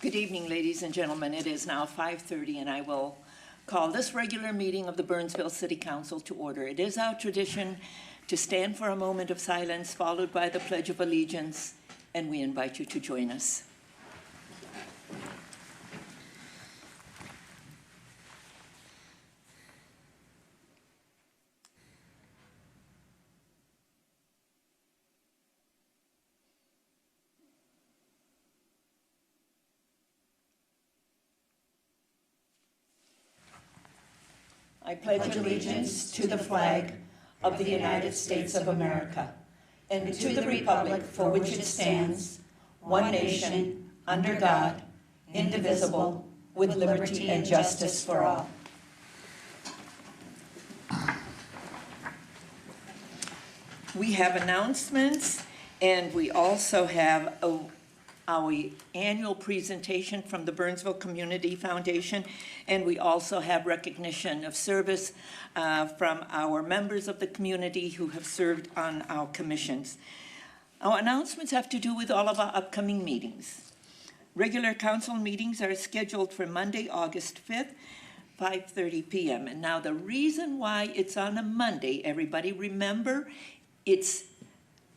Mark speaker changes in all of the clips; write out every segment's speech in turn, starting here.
Speaker 1: Good evening, ladies and gentlemen. It is now 5:30, and I will call this regular meeting of the Burnsville City Council to order. It is our tradition to stand for a moment of silence, followed by the Pledge of Allegiance, and we invite you to join us. I pledge allegiance to the flag of the United States of America and to the republic for which it stands, one nation, under God, indivisible, with liberty and justice for all. We have announcements, and we also have our annual presentation from the Burnsville Community Foundation, and we also have recognition of service from our members of the community who have served on our commissions. Our announcements have to do with all of our upcoming meetings. Regular council meetings are scheduled for Monday, August 5th, 5:30 p.m. And now the reason why it's on a Monday, everybody remember, it's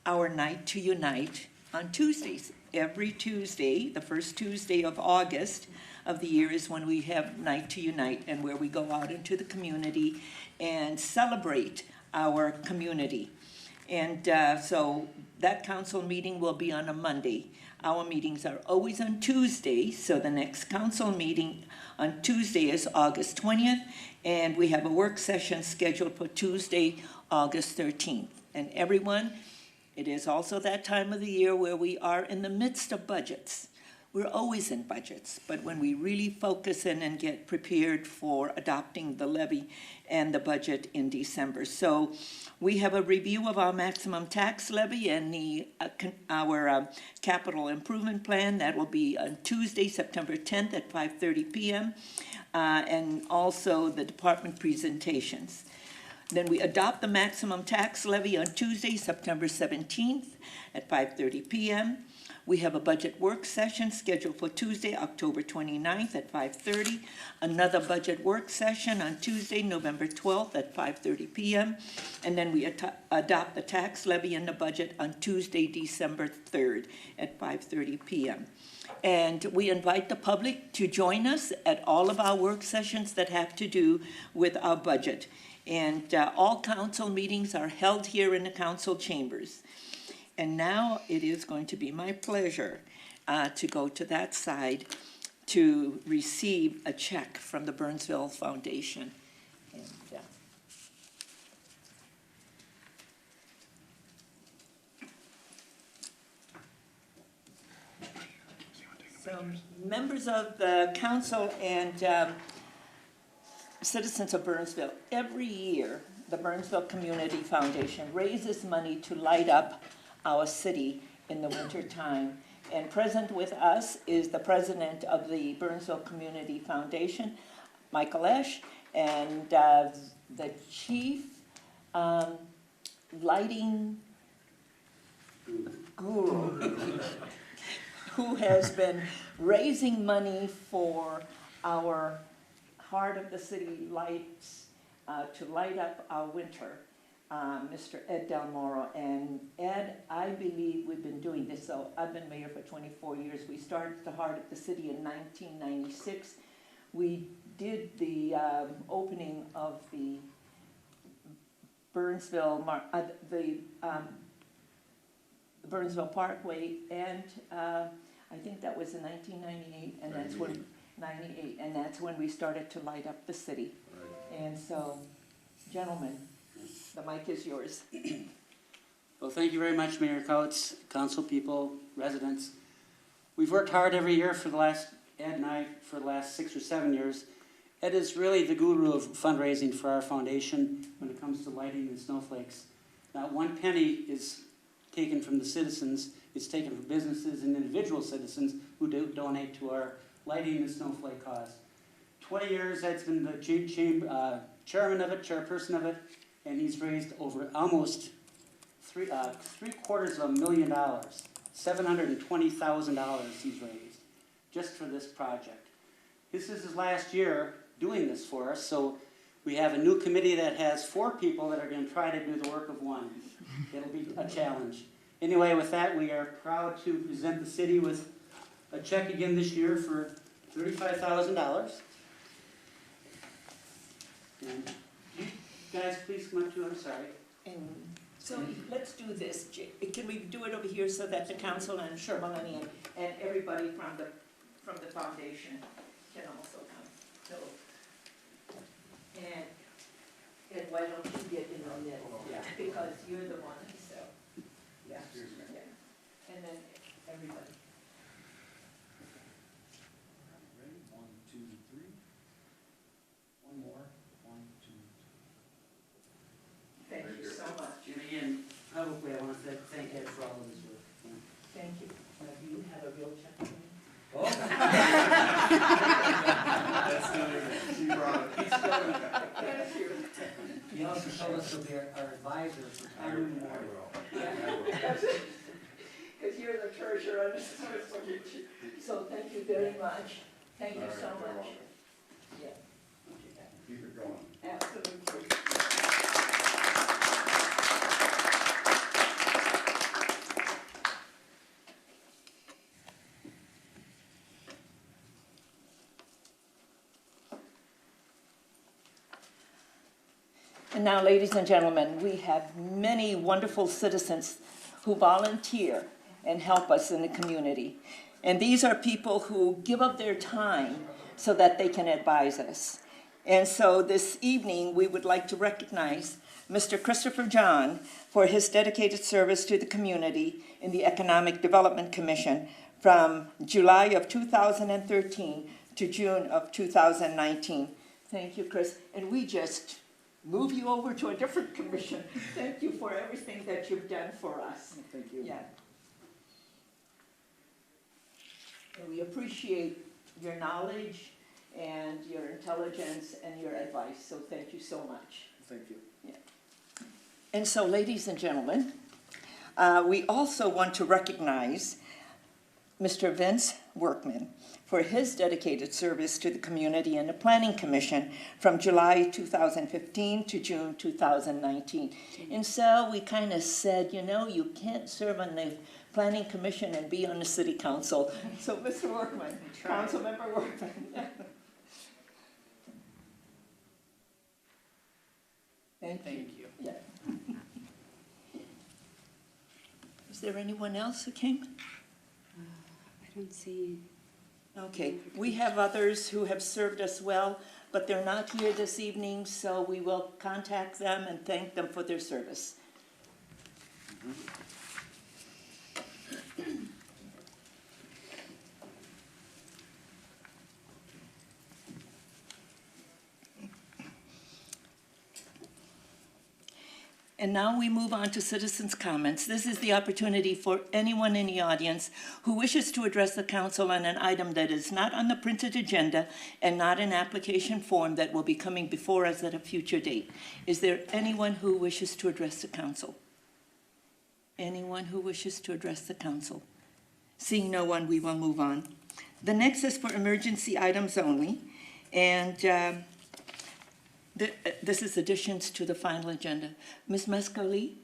Speaker 1: our night to unite on Tuesdays. Every Tuesday, the first Tuesday of August of the year is when we have Night to Unite, and where we go out into the community and celebrate our community. And so that council meeting will be on a Monday. Our meetings are always on Tuesday, so the next council meeting on Tuesday is August 20th, and we have a work session scheduled for Tuesday, August 13th. And everyone, it is also that time of the year where we are in the midst of budgets. We're always in budgets, but when we really focus in and get prepared for adopting the levy and the budget in December. So we have a review of our maximum tax levy and our capital improvement plan. That will be on Tuesday, September 10th at 5:30 p.m. And also the department presentations. Then we adopt the maximum tax levy on Tuesday, September 17th at 5:30 p.m. We have a budget work session scheduled for Tuesday, October 29th at 5:30. Another budget work session on Tuesday, November 12th at 5:30 p.m. And then we adopt the tax levy and the budget on Tuesday, December 3rd at 5:30 p.m. And we invite the public to join us at all of our work sessions that have to do with our budget. And all council meetings are held here in the council chambers. And now it is going to be my pleasure to go to that side to receive a check from the Burnsville Foundation. And, so members of the council and citizens of Burnsville, every year the Burnsville Community Foundation raises money to light up our city in the winter time. And present with us is the president of the Burnsville Community Foundation, Michael Esch, and the chief lighting guru who has been raising money for our Heart of the City lights to light up our winter, Mr. Ed Del Moro. And Ed, I believe we've been doing this, so I've been mayor for 24 years. We started the Heart of the City in 1996. We did the opening of the Burnsville Parkway, and I think that was in 1998, and that's when 98, and that's when we started to light up the city. Right. And so, gentlemen, the mic is yours.
Speaker 2: Well, thank you very much, Mayor Kautz, council people, residents. We've worked hard every year for the last, Ed and I, for the last 6 or 7 years. Ed is really the guru of fundraising for our foundation when it comes to lighting and snowflakes. Not one penny is taken from the citizens. It's taken from businesses and individual citizens who donate to our lighting and snowflake cause. 20 years, Ed's been the chairman of it, chairperson of it, and he's raised over almost $750,000 he's raised, just for this project. This is his last year doing this for us, so we have a new committee that has 4 people that are going to try to do the work of 1. It'll be a challenge. Anyway, with that, we are proud to present the city with a check again this year for $35,000. And you guys, please come up to, I'm sorry.
Speaker 1: And so let's do this. Can we do it over here so that the council and Melanie and everybody from the foundation can also come? So, and why don't you get in on that?
Speaker 2: Yeah.
Speaker 1: Because you're the one, so, yeah. Yeah. And then everybody.
Speaker 3: Ready? 1, 2, 3. One more. 1, 2, 3.
Speaker 1: Thank you so much.
Speaker 2: Jimmy, and publicly, I want to thank Ed for all of his work.
Speaker 1: Thank you. Now, do you have a real check for me?
Speaker 3: That's she brought it.
Speaker 1: Thank you.
Speaker 2: He also told us he'll be our advisor for
Speaker 3: I
Speaker 2: time
Speaker 3: will.
Speaker 2: memorial.
Speaker 1: Because you're the treasurer, so thank you very much. Thank you
Speaker 3: All right,
Speaker 1: so
Speaker 3: you're
Speaker 1: much.
Speaker 3: welcome.
Speaker 1: Yeah,
Speaker 3: Keep it going.
Speaker 1: absolutely. And now, ladies and gentlemen, we have many wonderful citizens who volunteer and help us in the community. And these are people who give up their time so that they can advise us. And so this evening, we would like to recognize Mr. Christopher John for his dedicated service to the community in the Economic Development Commission from July of 2013 to June of 2019. Thank you, Chris. And we just move you over to a different commission. Thank you for everything that you've done for us.
Speaker 2: Thank you.
Speaker 1: Yeah. And we appreciate your knowledge and your intelligence and your advice, so thank you so much.
Speaker 2: Thank you.
Speaker 1: And so, ladies and gentlemen, we also want to recognize Mr. Vince Workman for his dedicated service to the community and the Planning Commission from July 2015 to June 2019. And so we kind of said, you know, you can't serve on the Planning Commission and be on the City Council. So Mr. Workman, Councilmember Workman. Thank you. Yeah. Is there anyone else who came?
Speaker 4: I don't see.
Speaker 1: Okay, we have others who have served us well, but they're not here this evening, so we will contact them and thank them for their service. And now we move on to citizens' comments. This is the opportunity for anyone in the audience who wishes to address the council on an item that is not on the printed agenda and not an application form that will be coming before us at a future date. Is there anyone who wishes to address the council? Anyone who wishes to address the council? Seeing no one, we will move on. The next is for emergency items only, and this is additions to the final agenda. Ms. Muscoli?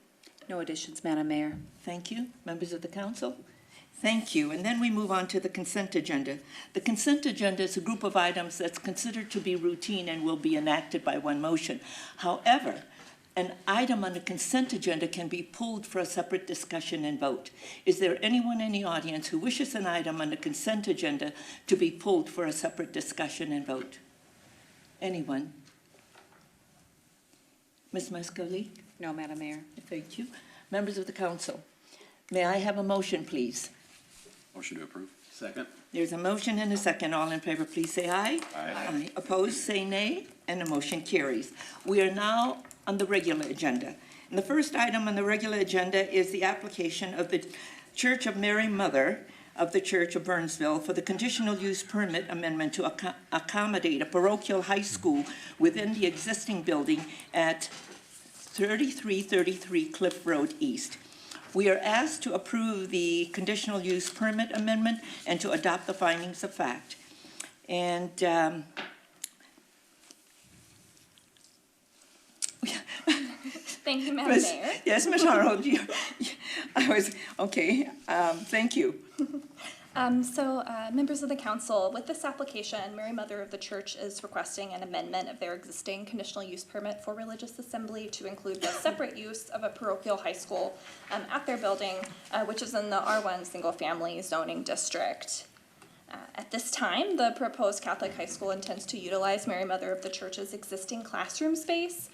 Speaker 4: No additions, Madam Mayor.
Speaker 1: Thank you. Members of the council? Thank you. And then we move on to the consent agenda. The consent agenda is a group of items that's considered to be routine and will be enacted by one motion. However, an item on the consent agenda can be pulled for a separate discussion and vote. Is there anyone in the audience who wishes an item on the consent agenda to be pulled for a separate discussion and vote? Anyone? Ms. Muscoli?
Speaker 4: No, Madam Mayor.
Speaker 1: Thank you. Members of the council, may I have a motion, please?
Speaker 5: Motion to approve. Second.
Speaker 1: There's a motion and a second. All in favor, please say aye.
Speaker 5: Aye.
Speaker 1: Opposed, say nay, and the motion carries. We are now on the regular agenda. And the first item on the regular agenda is the application of the Church of Mary Mother of the Church of Burnsville for the conditional use permit amendment to accommodate a parochial high school within the existing building at 3333 Cliff Road East. We are asked to approve the conditional use permit amendment and to adopt the findings of fact. And
Speaker 6: Thank you, Madam Mayor.
Speaker 1: yes, Ms. Arnold, okay, thank you.
Speaker 6: Members of the council, with this application, Mary Mother of the Church is requesting an amendment of their existing conditional use permit for religious assembly to include the separate use of a parochial high school at their building, which is in the R1 single-family zoning district. At this time, the proposed Catholic high school intends to utilize Mary Mother of the Church's existing classroom space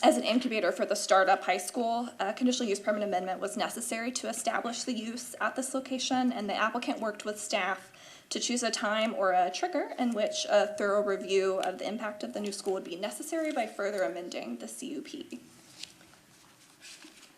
Speaker 6: as an incubator for the startup high school. A conditional use permit amendment was necessary to establish the use at this location, and the applicant worked with staff to choose a time or a trigger in which a thorough review of the impact of the new school would be necessary by further amending the CUP.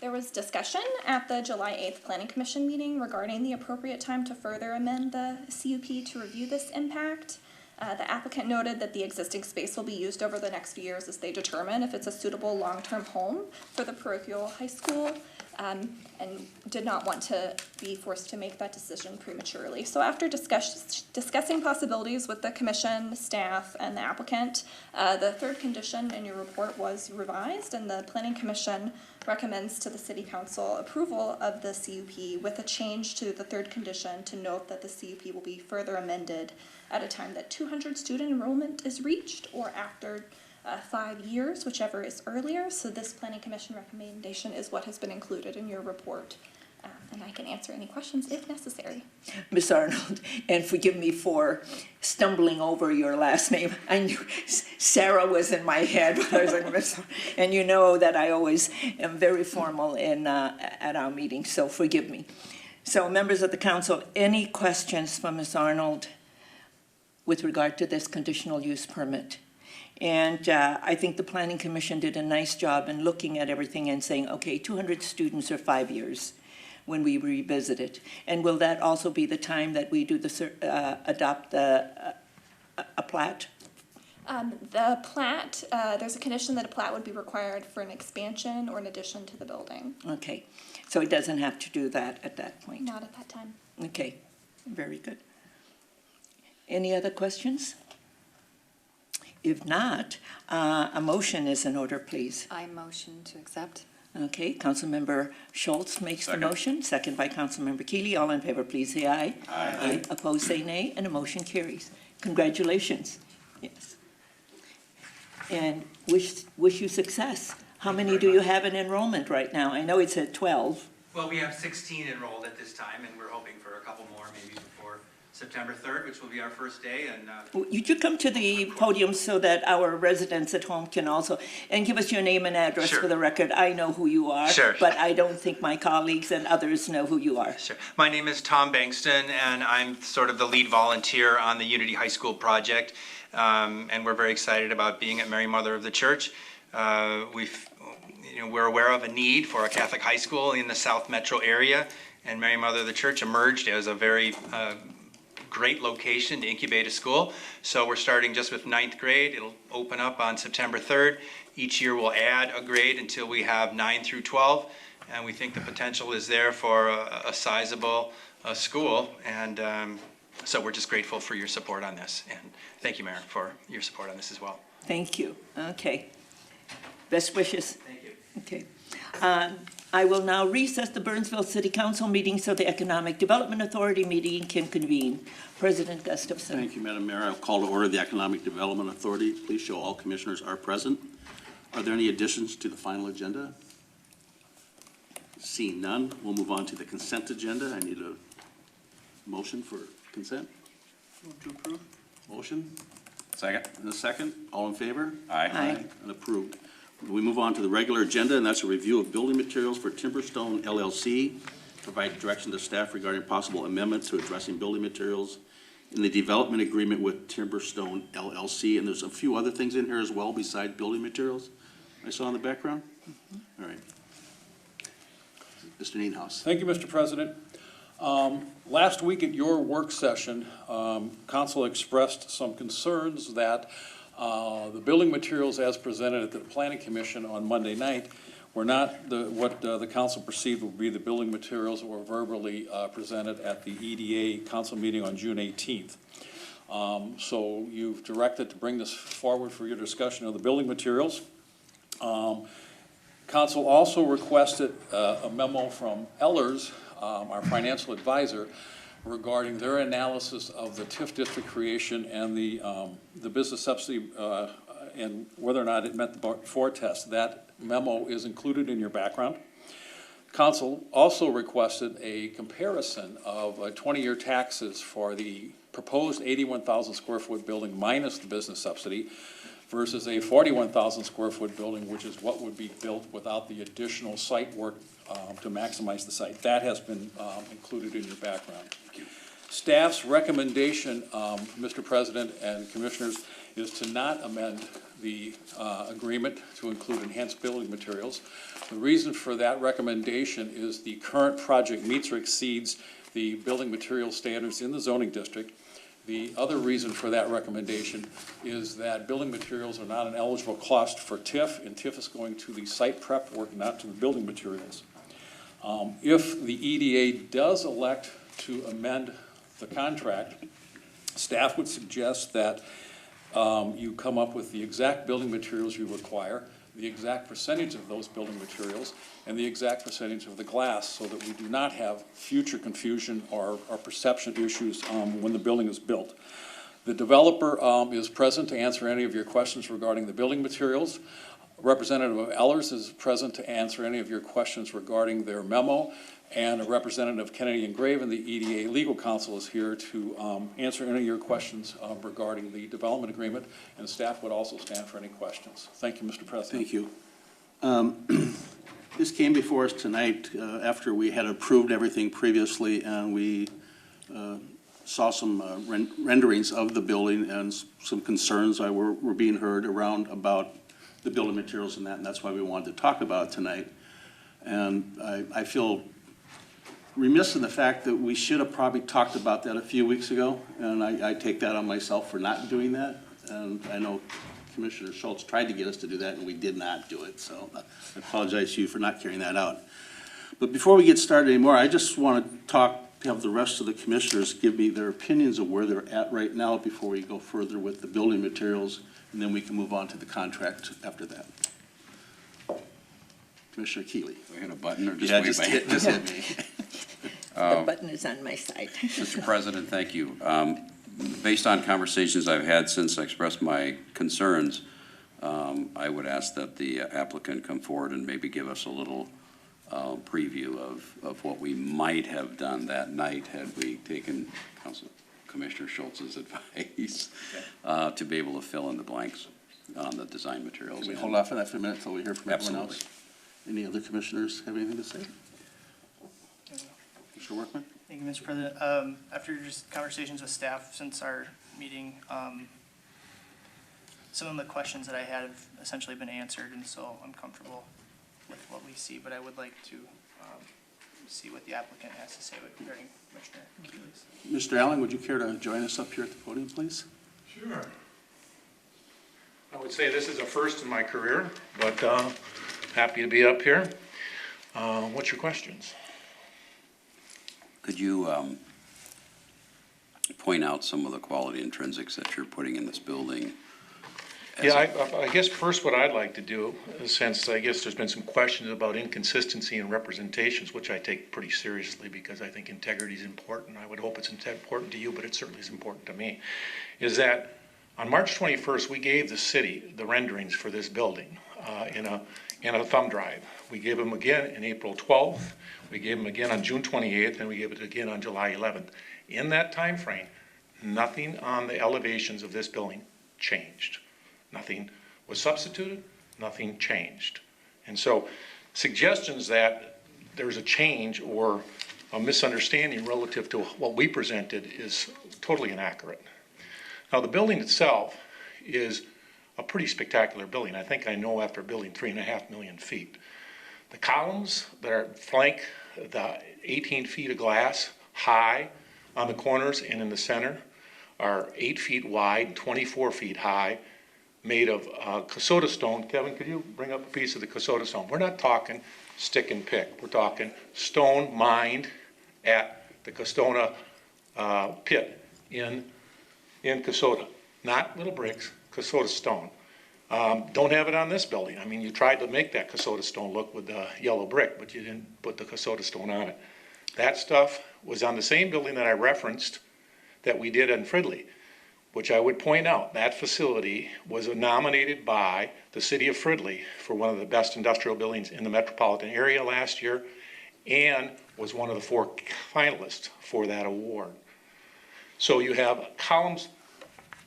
Speaker 6: There was discussion at the July 8th Planning Commission meeting regarding the appropriate time to further amend the CUP to review this impact. The applicant noted that the existing space will be used over the next few years as they determine if it's a suitable long-term home for the parochial high school, and did not want to be forced to make that decision prematurely. So after discussing possibilities with the commission, staff, and the applicant, the third condition in your report was revised, and the Planning Commission recommends to the City Council approval of the CUP with a change to the third condition to note that the CUP will be further amended at a time that 200 student enrollment is reached or after 5 years, whichever is earlier. So this Planning Commission recommendation is what has been included in your report. And I can answer any questions if necessary.
Speaker 1: Ms. Arnold, and forgive me for stumbling over your last name. I knew Sarah was in my head, but I was like, Ms. And you know that I always am very formal at our meetings, so forgive me. So members of the council, any questions from Ms. Arnold with regard to this conditional use permit? And I think the Planning Commission did a nice job in looking at everything and saying, okay, 200 students or 5 years when we revisit it. And will that also be the time that we do adopt a plat?
Speaker 6: The plat, there's a condition that a plat would be required for an expansion or an addition to the building.
Speaker 1: Okay, so it doesn't have to do that at that point?
Speaker 6: Not at that time.
Speaker 1: Okay, very good. Any other questions? If not, a motion is in order, please.
Speaker 4: I motion to accept.
Speaker 1: Okay, Councilmember Schultz makes the
Speaker 5: Second.
Speaker 1: motion, second by Councilmember Keeley. All in favor, please say aye.
Speaker 5: Aye.
Speaker 1: Opposed, say nay, and the motion carries. Congratulations. Yes. And wish you success. How many do you have in enrollment right now? I know it's at 12.
Speaker 7: Well, we have 16 enrolled at this time, and we're hoping for a couple more maybe before September 3rd, which will be our first day. And
Speaker 1: You should come to the podium so that our residents at home can also, and give us your name and address
Speaker 7: Sure.
Speaker 1: for the record. I know who you are,
Speaker 7: Sure.
Speaker 1: but I don't think my colleagues and others know who you are.
Speaker 7: Sure. My name is Tom Bankston, and I'm sort of the lead volunteer on the Unity High School project. And we're very excited about being at Mary Mother of the Church. We're aware of a need for a Catholic high school in the South Metro area, and Mary Mother of the Church emerged as a very great location to incubate a school. So we're starting just with 9th grade. It'll open up on September 3rd. Each year we'll add a grade until we have 9 through 12. And we think the potential is there for a sizable school. And so we're just grateful for your support on this. And thank you, Mayor, for your support on this as well.
Speaker 1: Thank you. Okay. Best wishes.
Speaker 7: Thank you.
Speaker 1: Okay. I will now recess the Burnsville City Council meeting so the Economic Development Authority meeting can convene. President Gustafson.
Speaker 5: Thank you, Madam Mayor. I'll call to order the Economic Development Authority. Please show all commissioners are present. Are there any additions to the final agenda? Seeing none, we'll move on to the consent agenda. I need a motion for consent.
Speaker 7: Move to approve.
Speaker 5: Motion
Speaker 8: Second.
Speaker 5: and a second. All in favor?
Speaker 1: Aye.
Speaker 5: And approved. We move on to the regular agenda, and that's a review of building materials for Timberstone LLC. Provide direction to staff regarding possible amendments to addressing building materials in the development agreement with Timberstone LLC. And there's a few other things in here as well besides building materials I saw in the background. All right. Mr. Nienhaus.
Speaker 3: Thank you, Mr. President. Last week at your work session, council expressed some concerns that the building materials as presented at the Planning Commission on Monday night were not what the council perceived would be the building materials that were verbally presented at the EDA council meeting on June 18th. So you've directed to bring this forward for your discussion of the building materials. Council also requested a memo from Ellers, our financial advisor, regarding their analysis of the TIF district creation and the business subsidy and whether or not it met the Bar-4 test. That memo is included in your background. Council also requested a comparison of 20-year taxes for the proposed 81,000 square foot building minus the business subsidy versus a 41,000 square foot building, which is what would be built without the additional site work to maximize the site. That has been included in your background. Staff's recommendation, Mr. President and Commissioners, is to not amend the agreement to include enhanced building materials. The reason for that recommendation is the current project meets or exceeds the building material standards in the zoning district. The other reason for that recommendation is that building materials are not an eligible cost for TIF, and TIF is going to the site prep work, not to the building materials. If the EDA does elect to amend the contract, staff would suggest that you come up with the exact building materials you require, the exact percentage of those building materials, and the exact percentage of the glass, so that we do not have future confusion or perception issues when the building is built. The developer is present to answer any of your questions regarding the building materials. Representative of Ellers is present to answer any of your questions regarding their memo, and a representative of Kennedy and Graven, the EDA legal counsel, is here to answer any of your questions regarding the development agreement, and staff would also stand for any questions. Thank you, Mr. President.
Speaker 5: Thank you. This came before us tonight after we had approved everything previously, and we saw some renderings of the building, and some concerns were being heard around about the building materials and that's why we wanted to talk about it tonight. And I feel remiss in the fact that we should have probably talked about that a few weeks ago, and I take that on myself for not doing that. And I know Commissioner Schultz tried to get us to do that, and we did not do it, so I apologize to you for not carrying that out. But before we get started anymore, I just want to have the rest of the commissioners give me their opinions of where they're at right now before we go further with the building materials, and then we can move on to the contract after that. Commissioner Keeley.
Speaker 8: Do I hit a button or just
Speaker 5: Yeah,
Speaker 8: wave
Speaker 5: just
Speaker 8: my
Speaker 5: hit me.
Speaker 1: The button is on my side.
Speaker 8: Mr. President, thank you. Based on conversations I've had since I expressed my concerns, I would ask that the applicant come forward and maybe give us a little preview of what we might have done that night had we taken Commissioner Schultz's advice to be able to fill in the blanks on the design materials.
Speaker 5: Can we hold off on that for a minute until we hear from everyone
Speaker 8: Absolutely.
Speaker 5: else? Any other commissioners have anything to say? Mr. Workman?
Speaker 9: Thank you, Mr. President. After just conversations with staff since our meeting, some of the questions that I had have essentially been answered, and so I'm comfortable with what we see, but I would like to see what the applicant has to say regarding Commissioner Keeley's.
Speaker 5: Mr. Allen, would you care to join us up here at the podium, please?
Speaker 10: Sure. I would say this is a first in my career, but happy to be up here. What's your questions?
Speaker 8: Could you point out some of the quality intrinsics that you're putting in this building?
Speaker 10: Yeah, I guess first what I'd like to do, since I guess there's been some questions about inconsistency in representations, which I take pretty seriously because I think integrity is important. I would hope it's important to you, but it certainly is important to me, is that on March 21st, we gave the city the renderings for this building in a thumb drive. We gave them again on April 12th, we gave them again on June 28th, and we gave it again on July 11th. In that time frame, nothing on the elevations of this building changed. Nothing was substituted, nothing changed. And so suggestions that there's a change or a misunderstanding relative to what we presented is totally inaccurate. Now, the building itself is a pretty spectacular building. I think I know after building 3.5 million feet. The columns that are flank the 18 feet of glass high on the corners and in the center are 8 feet wide, 24 feet high, made of Casota stone. Kevin, could you bring up a piece of the Casota stone? We're not talking stick and pick. We're talking stone mined at the Castona pit in Casota. Not little bricks, Casota stone. Don't have it on this building. I mean, you tried to make that Casota stone look with the yellow brick, but you didn't put the Casota stone on it. That stuff was on the same building that I referenced that we did in Fridley, which I would point out, that facility was nominated by the city of Fridley for one of the best industrial buildings in the metropolitan area last year, and was one of the 4 finalists for that award. So you have columns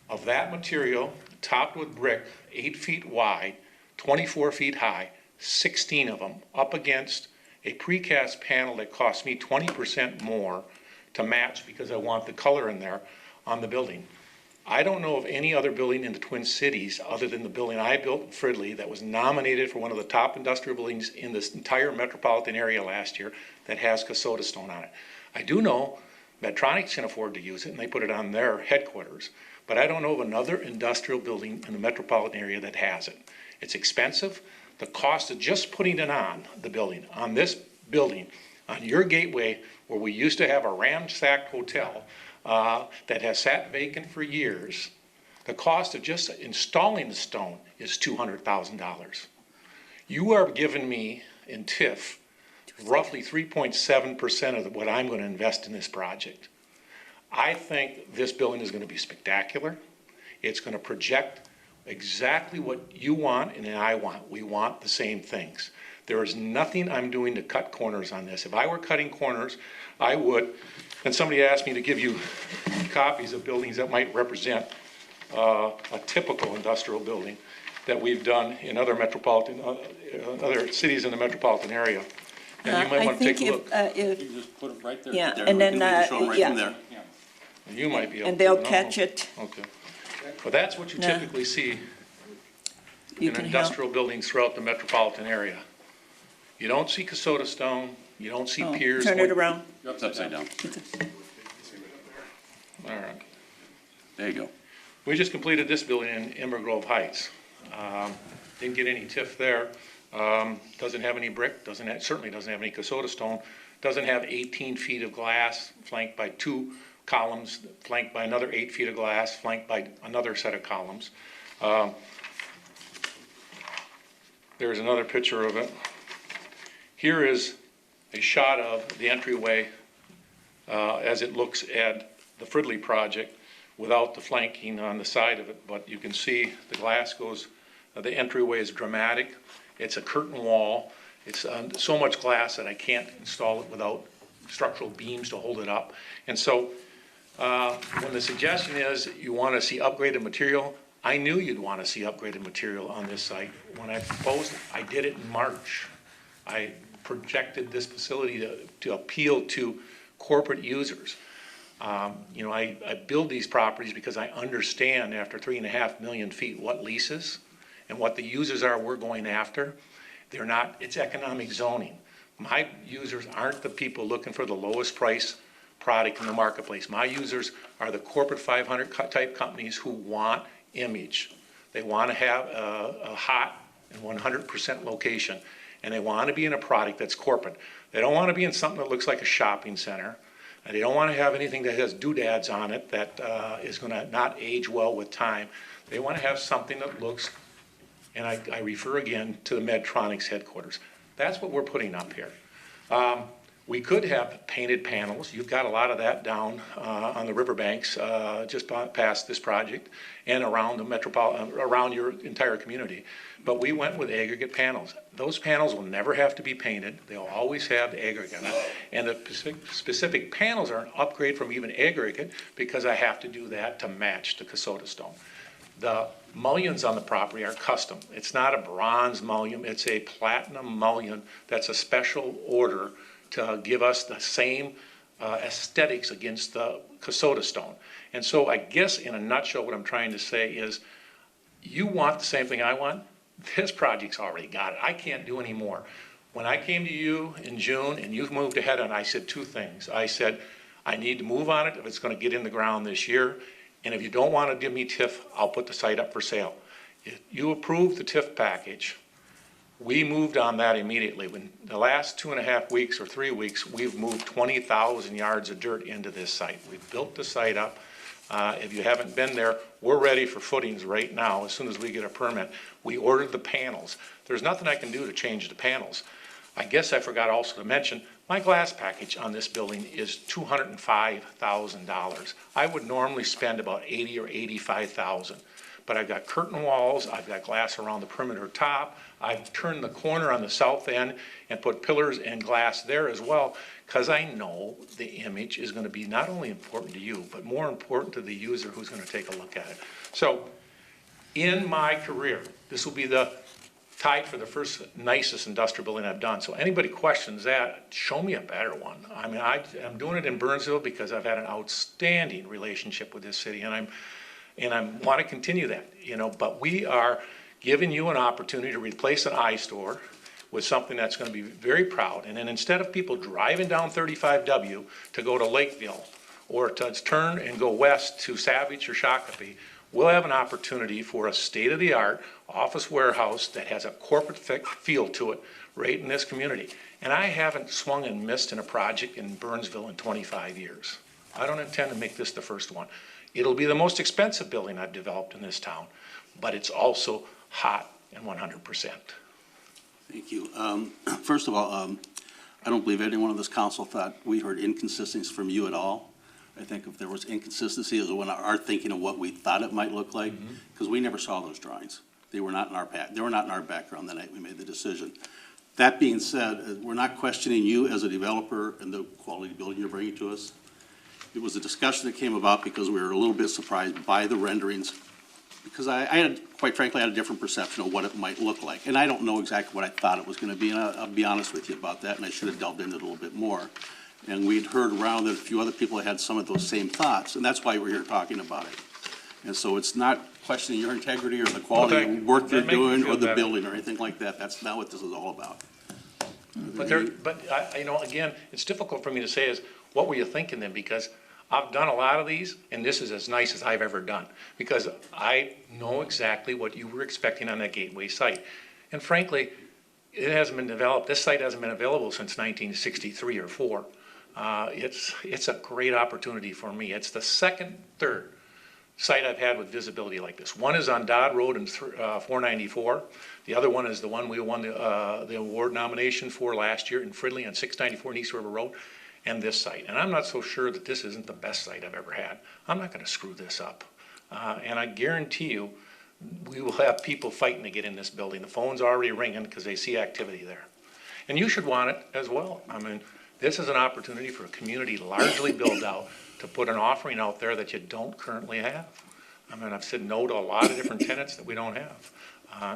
Speaker 10: of that material topped with brick, 8 feet wide, 24 feet high, 16 of them up against a precast panel that cost me 20% more to match because I want the color in there on the building. I don't know of any other building in the Twin Cities other than the building I built in Fridley that was nominated for one of the top industrial buildings in this entire metropolitan area last year that has Casota stone on it. I do know Medtronic can afford to use it and they put it on their headquarters, but I don't know of another industrial building in the metropolitan area that has it. It's expensive. The cost of just putting it on the building, on this building, on your gateway where we used to have a ransacked hotel that has sat vacant for years, the cost of just installing the stone is $200,000. You are giving me in TIF roughly 3.7% of what I'm going to invest in this project. I think this building is going to be spectacular. It's going to project exactly what you want and I want. We want the same things. There is nothing I'm doing to cut corners on this. If I were cutting corners, I would, and somebody asked me to give you copies of buildings that might represent a typical industrial building that we've done in other metropolitan, other cities in the metropolitan area. And you might want to take a look.
Speaker 3: You can just put it right there.
Speaker 1: Yeah,
Speaker 5: There,
Speaker 1: and
Speaker 5: we
Speaker 1: then,
Speaker 5: can show 'em right
Speaker 1: yeah,
Speaker 5: from there.
Speaker 10: You might be able to.
Speaker 1: and they'll
Speaker 10: no.
Speaker 1: catch it.
Speaker 10: Okay. But that's what you
Speaker 1: No.
Speaker 10: typically see
Speaker 1: You
Speaker 10: in
Speaker 1: can help.
Speaker 10: industrial buildings throughout the metropolitan area. You don't see Casota stone, you don't see
Speaker 1: Oh,
Speaker 10: piers.
Speaker 1: turn it around.
Speaker 8: It's upside down.
Speaker 10: All right.
Speaker 8: There you go.
Speaker 10: We just completed this building in Ember Grove Heights. Didn't get any TIF there. Doesn't have any brick, certainly doesn't have any Casota stone. Doesn't have 18 feet of glass flanked by 2 columns, flanked by another 8 feet of glass, flanked by another set of columns. There's another picture of it. Here is a shot of the entryway as it looks at the Fridley project without the flanking on the side of it, but you can see the glass goes, the entryway is dramatic. It's a curtain wall. It's so much glass that I can't install it without structural beams to hold it up. And so when the suggestion is you want to see upgraded material, I knew you'd want to see upgraded material on this site. When I proposed it, I did it in March. I projected this facility to appeal to corporate users. You know, I build these properties because I understand after 3.5 million feet what leases and what the users are we're going after. They're not, it's economic zoning. My users aren't the people looking for the lowest price product in the marketplace. My users are the corporate 500 type companies who want image. They want to have a hot and 100% location, and they want to be in a product that's corporate. They don't want to be in something that looks like a shopping center. And they don't want to have anything that has doodads on it that is going to not age well with time. They want to have something that looks, and I refer again to the Medtronic's headquarters. That's what we're putting up here. We could have painted panels. You've got a lot of that down on the riverbanks just past this project and around the around your entire community. But we went with aggregate panels. Those panels will never have to be painted. They'll always have aggregate. And the specific panels are an upgrade from even aggregate because I have to do that to match the Casota stone. The mullions on the property are custom. It's not a bronze mullion, it's a platinum mullion that's a special order to give us the same aesthetics against the Casota stone. And so I guess in a nutshell what I'm trying to say is you want the same thing I want, this project's already got it. I can't do any more. When I came to you in June and you moved ahead and I said 2 things. I said, I need to move on it if it's going to get in the ground this year. And if you don't want to give me TIF, I'll put the site up for sale. You approved the TIF package. We moved on that immediately. When the last 2.5 weeks or 3 weeks, we've moved 20,000 yards of dirt into this site. We've built the site up. If you haven't been there, we're ready for footings right now as soon as we get a permit. We ordered the panels. There's nothing I can do to change the panels. I guess I forgot also to mention, my glass package on this building is $205,000. I would normally spend about $80,000 or $85,000. But I've got curtain walls, I've got glass around the perimeter top, I've turned the corner on the south end and put pillars and glass there as well, because I know the image is gonna be not only important to you, but more important to the user who's gonna take a look at it. So, in my career, this will be the tied for the first nicest industrial building I've done. So anybody questions that, show me a better one. I mean, I'm doing it in Burnsville because I've had an outstanding relationship with this city, and I want to continue that, but we are giving you an opportunity to replace an eyesore with something that's going to be very proud. And then instead of people driving down 35W to go to Lakeville or to turn and go west to Savage or Shakopee, we'll have an opportunity for a state-of-the-art office warehouse that has a corporate feel to it right in this community. And I haven't swung and missed in a project in Burnsville in 25 years. I don't intend to make this the first one. It'll be the most expensive building I've developed in this town, but it's also hot and 100%.
Speaker 5: Thank you. First of all, I don't believe anyone on this council thought we heard inconsistencies from you at all. I think if there was inconsistency, it was when our thinking of what we thought it might look like, because we never saw those drawings. They were not in our background the night we made the decision. That being said, we're not questioning you as a developer and the quality of building you're bringing to us. It was a discussion that came about because we were a little bit surprised by the renderings, because I had, quite frankly, I had a different perception of what it might look like. And I don't know exactly what I thought it was going to be, and I'll be honest with you about that, and I should have delved into it a little bit more. And we'd heard around that a few other people had some of those same thoughts, and that's why we're here talking about it. And so it's not questioning your integrity or the quality of work you're doing or the building or anything like that. That's not what this is all about.
Speaker 10: Again, it's difficult for me to say is, what were you thinking then? Because I've done a lot of these, and this is as nice as I've ever done, because I know exactly what you were expecting on that Gateway site. And frankly, it hasn't been developed, this site hasn't been available since 1963 or 4. It's a great opportunity for me. It's the third site I've had with visibility like this. One is on Dodd Road and 494. The other one is the one we won the award nomination for last year in Fridley on 694 and East River Road, and this site. And I'm not so sure that this isn't the best site I've ever had. I'm not going to screw this up. And I guarantee you, we will have people fighting to get in this building. The phone's already ringing because they see activity there. And you should want it as well. I mean, this is an opportunity for a community largely built out to put an offering out there that you don't currently have. I mean, I've said no to a lot of different tenants that we don't have.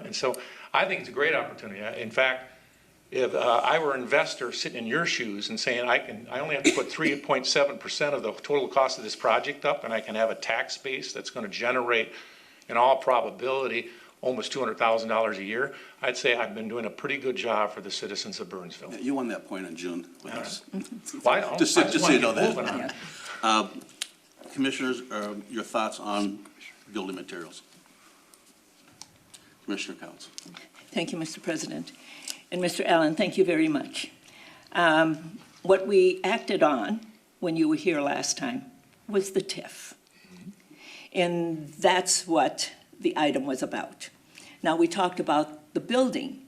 Speaker 10: And so I think it's a great opportunity. In fact, if I were an investor sitting in your shoes and saying I only have to put 3.7% of the total cost of this project up, and I can have a tax base that's going to generate, in all probability, almost $200,000 a year, I'd say I've been doing a pretty good job for the citizens of Burnsville.
Speaker 5: You won that point in June with us.
Speaker 10: Well,
Speaker 5: Just so you know that. Commissioners, your thoughts on building materials? Commissioner Counts.
Speaker 1: Thank you, Mr. President. And Mr. Allen, thank you very much. What we acted on when you were here last time was the TIF. And that's what the item was about. Now, we talked about the building,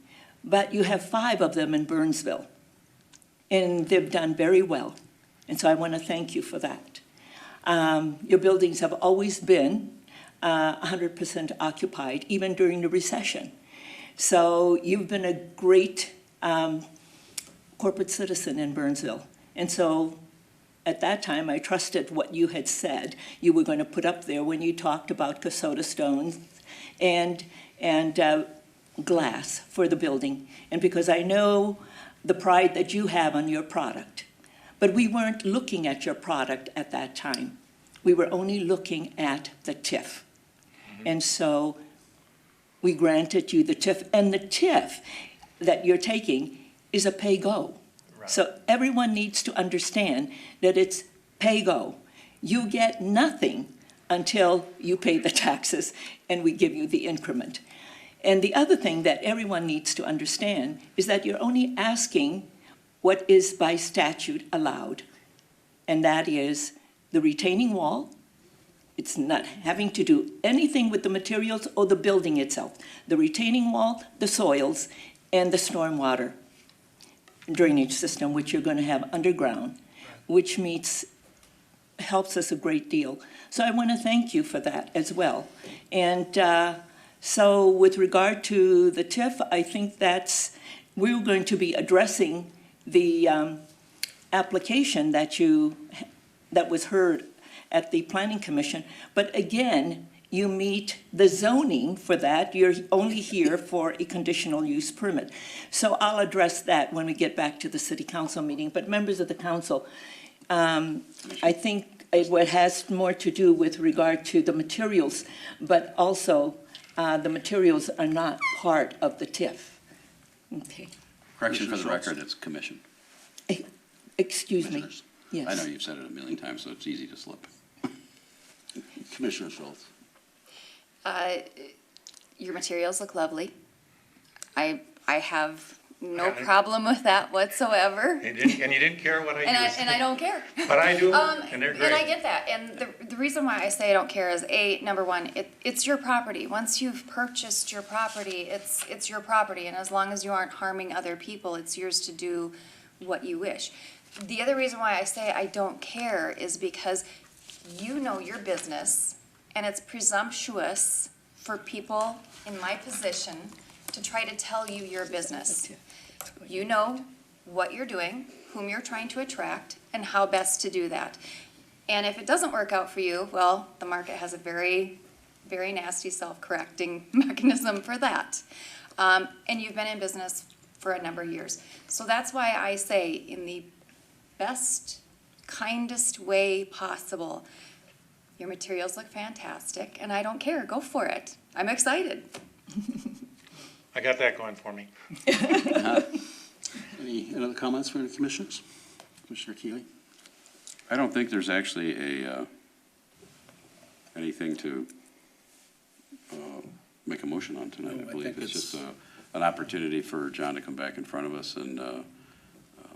Speaker 1: but you have 5 of them in Burnsville, and they've done very well. And so I want to thank you for that. Your buildings have always been 100% occupied, even during the recession. So you've been a great corporate citizen in Burnsville. And so at that time, I trusted what you had said you were going to put up there when you talked about Casota stones and glass for the building. And because I know the pride that you have on your product. But we weren't looking at your product at that time. We were only looking at the TIF. And so we granted you the TIF. And the TIF that you're taking is a pay-go. Right. So everyone needs to understand that it's pay-go. You get nothing until you pay the taxes and we give you the increment. And the other thing that everyone needs to understand is that you're only asking what is by statute allowed, and that is the retaining wall. It's not having to do anything with the materials or the building itself. The retaining wall, the soils, and the stormwater drainage system, which you're going to have underground, which helps us a great deal. So I want to thank you for that as well. And so with regard to the TIF, I think we're going to be addressing the application that was heard at the Planning Commission. But again, you meet the zoning for that. You're only here for a conditional use permit. So I'll address that when we get back to the city council meeting. But members of the council, I think it has more to do with regard to the materials, but also the materials are not part of the TIF. Okay.
Speaker 8: Correction for the record, it's commission.
Speaker 1: Excuse me.
Speaker 5: Commissioners.
Speaker 1: Yes.
Speaker 8: I know you've said it a million times, so it's easy to slip.
Speaker 5: Commissioner Schultz.
Speaker 4: Your materials look lovely. I have no problem with that whatsoever.
Speaker 10: And you didn't care what I used.
Speaker 4: And I don't care.
Speaker 10: But I do, and they're
Speaker 4: And I
Speaker 10: great.
Speaker 4: get that, and the reason why I say I don't care is number one, it's your property. Once you've purchased your property, it's your property, and as long as you aren't harming other people, it's yours to do what you wish. The other reason why I say I don't care is because you know your business, and it's presumptuous for people in my position to try to tell you your business. You know what you're doing, whom you're trying to attract, and how best to do that. And if it doesn't work out for you, well, the market has a very, very nasty self-correcting mechanism for that. And you've been in business for a number of years. So that's why I say, in the best, kindest way possible, your materials look fantastic, and I don't care. Go for it. I'm excited.
Speaker 10: I got that going for me.
Speaker 5: Any other comments from the commissioners? Commissioner Keeley?
Speaker 8: I don't think there's actually anything to make a motion on tonight.
Speaker 5: No,
Speaker 8: I
Speaker 5: I
Speaker 8: believe
Speaker 5: think
Speaker 8: it's
Speaker 5: it's-
Speaker 8: just an opportunity for John to come back in front of us and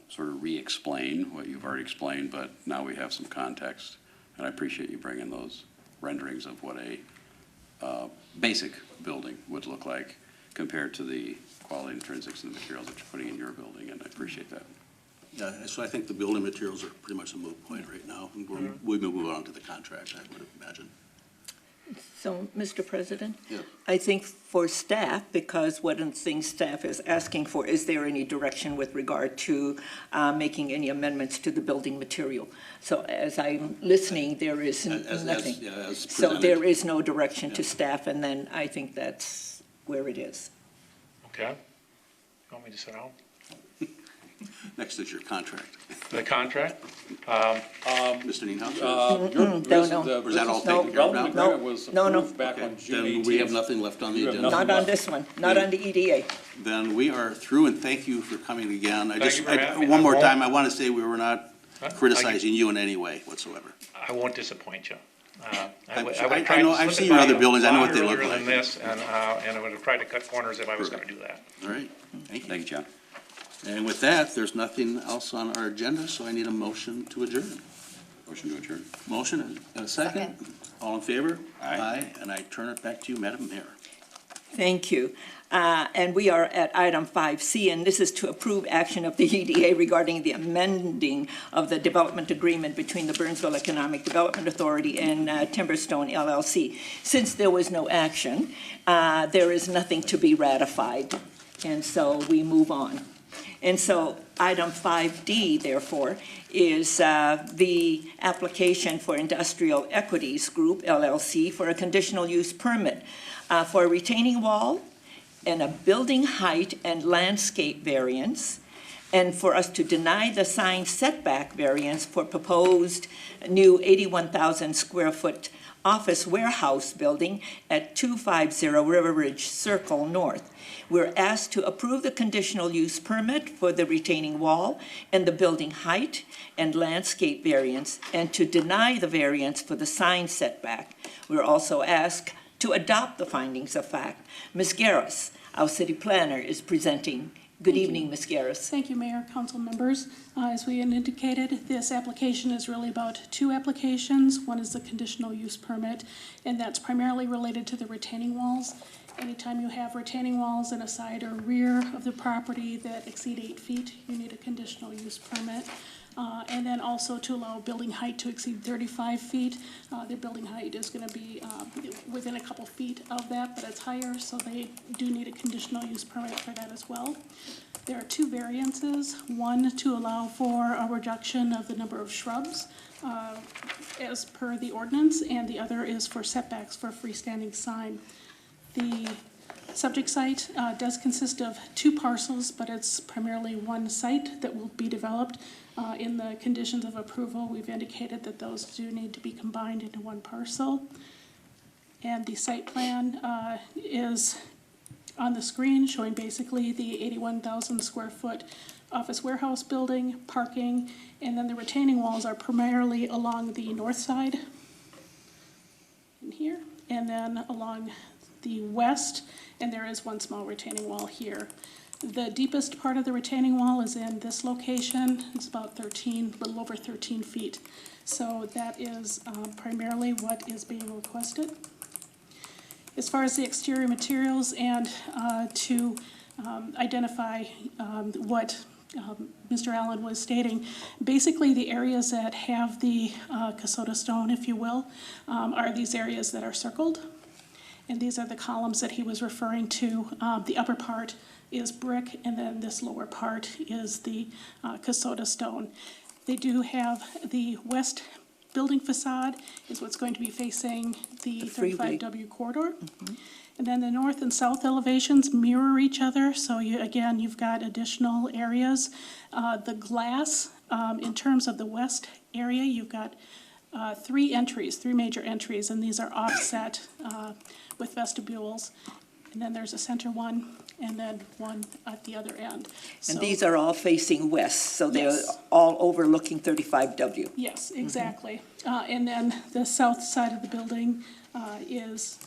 Speaker 8: sort of re-explain what you've already explained, but now we have some context. And I appreciate you bringing those renderings of what a basic building would look like compared to the quality intrinsics and the materials that you're putting in your building, and I appreciate that.
Speaker 5: Yeah, so I think the building materials are pretty much a moot point right now. We move on to the contract, I would imagine.
Speaker 1: So, Mr. President?
Speaker 5: Yeah.
Speaker 1: I think for staff, because one of the things staff is asking for, is there any direction with regard to making any amendments to the building material? So as I'm listening, there is nothing.
Speaker 5: As
Speaker 1: So
Speaker 5: presented.
Speaker 1: there is no direction to
Speaker 5: Yeah.
Speaker 1: staff, and then I think that's where it is.
Speaker 10: Okay? You want me to sit down?
Speaker 5: Next is your contract.
Speaker 10: The contract?
Speaker 5: Mr. Nienhaus?
Speaker 1: No.
Speaker 5: Was that all
Speaker 1: No,
Speaker 5: taken care of now?
Speaker 3: Development agreement was
Speaker 1: No.
Speaker 3: approved back
Speaker 5: Okay,
Speaker 3: on June
Speaker 5: then we have
Speaker 3: 18th.
Speaker 5: nothing left on the
Speaker 3: You have
Speaker 5: agenda.
Speaker 3: nothing.
Speaker 1: Not on this one, not on the EDA.
Speaker 5: Then we are through, and thank you for coming again.
Speaker 10: Thank you for having me.
Speaker 5: One more
Speaker 10: I won't-
Speaker 5: time, I want to say we were not
Speaker 10: Huh?
Speaker 5: criticizing you in any way whatsoever.
Speaker 10: I won't disappoint you.
Speaker 5: I
Speaker 10: would've
Speaker 5: know-
Speaker 10: tried to
Speaker 5: I've
Speaker 10: slip
Speaker 5: seen
Speaker 10: it
Speaker 5: your
Speaker 10: by
Speaker 5: other
Speaker 10: you
Speaker 5: buildings. I know
Speaker 10: a
Speaker 5: what
Speaker 10: lot
Speaker 5: they look
Speaker 10: earlier
Speaker 5: like.
Speaker 10: than this, and I would have tried to cut corners if I was gonna do that.
Speaker 5: All right, thank you.
Speaker 8: Thank you, John.
Speaker 5: And with that, there's nothing else on our agenda, so I need a motion to adjourn.
Speaker 8: Motion to adjourn.
Speaker 5: Motion and a second? All in favor?
Speaker 8: Aye.
Speaker 5: And I turn it back to you, Madam Mayor.
Speaker 1: Thank you. And we are at item 5C, and this is to approve action of the EDA regarding the amending of the development agreement between the Burnsville Economic Development Authority and Timberstone LLC. Since there was no action, there is nothing to be ratified, and so we move on. And so item 5D, therefore, is the application for Industrial Equities Group LLC for a conditional use permit for a retaining wall and a building height and landscape variance, and for us to deny the sign setback variance for proposed new 81,000 square foot office warehouse building at 250 River Ridge Circle North. We're asked to approve the conditional use permit for the retaining wall and the building height and landscape variance, and to deny the variance for the sign setback. We're also asked to adopt the findings of fact. Ms. Garris, our city planner, is presenting. Good evening, Ms. Garris.
Speaker 11: Thank you, Mayor, council members. As we had indicated, this application is really about two applications. One is the conditional use permit, and that's primarily related to the retaining walls. Anytime you have retaining walls in a side or rear of the property that exceed 8 feet, you need a conditional use permit. And then also to allow building height to exceed 35 feet. The building height is going to be within a couple feet of that, but it's higher, so they do need a conditional use permit for that as well. There are two variances, one to allow for a reduction of the number of shrubs as per the ordinance, and the other is for setbacks for a freestanding sign. The subject site does consist of two parcels, but it's primarily one site that will be developed. In the conditions of approval, we've indicated that those do need to be combined into one parcel. And the site plan is on the screen, showing basically the 81,000 square foot office warehouse building, parking, and then the retaining walls are primarily along the north side in here, and then along the west, and there is one small retaining wall here. The deepest part of the retaining wall is in this location. It's about a little over 13 feet. So that is primarily what is being requested. As far as the exterior materials and to identify what Mr. Allen was stating, basically the areas that have the Casota stone, if you will, are these areas that are circled. And these are the columns that he was referring to. The upper part is brick, and then this lower part is the Casota stone. They do have the west building facade is what's going to be facing the 35W corridor. Mm-hmm. And then the north and south elevations mirror each other, so you've got additional areas. The glass, in terms of the west area, you've got three major entries, and these are offset with vestibules. And then there's a center one, and then one at the other end.
Speaker 1: And these are all facing west, so they're all overlooking 35W.
Speaker 11: Yes, exactly. And then the south side of the building is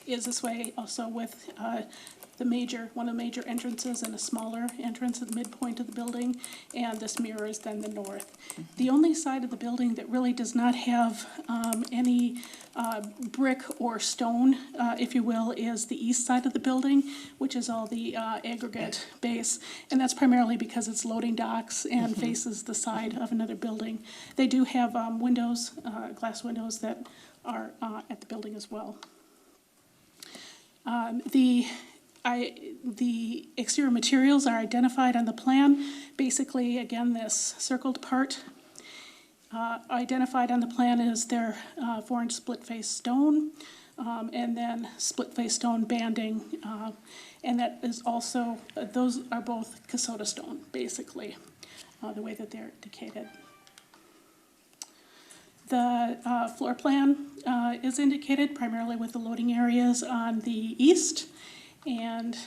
Speaker 11: this way, also with one of the major entrances and a smaller entrance at the midpoint of the building, and this mirrors then the north. Mm-hmm. The only side of the building that really does not have any brick or stone, if you will, is the east side of the building, which is all the aggregate base, and that's primarily because it's loading docks and mm-hmm. faces the side of another building. They do have windows, glass windows that are at the building as well. The exterior materials are identified on the plan. Basically, again, this circled part identified on the plan is their 4-inch split-face stone, and then split-face stone banding, and that is also, those are both Casota stone, basically, the way that they're indicated. The floor plan is indicated primarily with the loading areas on the east, and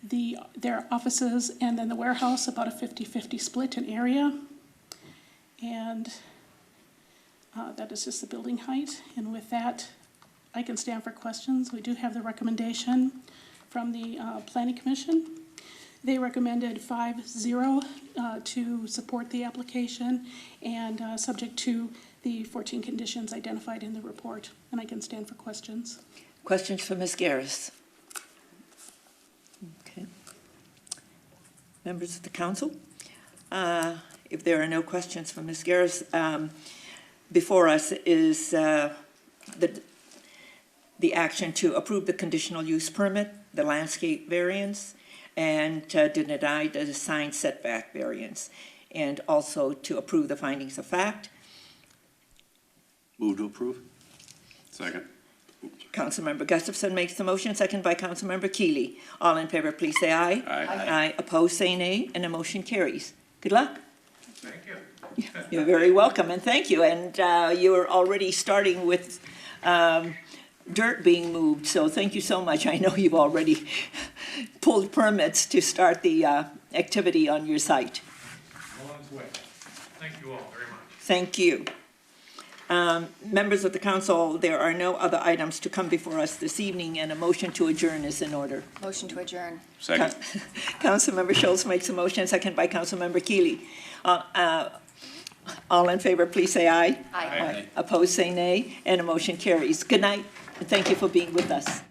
Speaker 11: their offices, and then the warehouse, about a 50-50 split in area. And that is just the building height. And with that, I can stand for questions. We do have the recommendation from the Planning Commission. They recommended 5-0 to support the application, and subject to the 14 conditions identified in the report. And I can stand for questions.
Speaker 1: Questions for Ms. Garris? Okay. Members of the council? If there are no questions for Ms. Garris, before us is the action to approve the conditional use permit, the landscape variance, and to deny the sign setback variance, and also to approve the findings of fact.
Speaker 5: Move to approve. Second.
Speaker 1: Councilmember Gustafson makes the motion, second by Councilmember Keeley. All in favor, please say aye.
Speaker 5: Aye.
Speaker 1: Aye. Opposed, say nay, and the motion carries. Good luck.
Speaker 10: Thank you.
Speaker 1: You're very welcome, and thank you. And you're already starting with dirt being moved, so thank you so much. I know you've already pulled permits to start the activity on your site.
Speaker 10: Well on its way. Thank you all very much.
Speaker 1: Thank you. Members of the council, there are no other items to come before us this evening, and a motion to adjourn is in order.
Speaker 4: Motion to adjourn.
Speaker 8: Second.
Speaker 1: Councilmember Schultz makes a motion, second by Councilmember Keely. All in favor, please say aye.
Speaker 4: Aye.
Speaker 1: Opposed, say nay, and a motion carries. Good night, and thank you for being with us.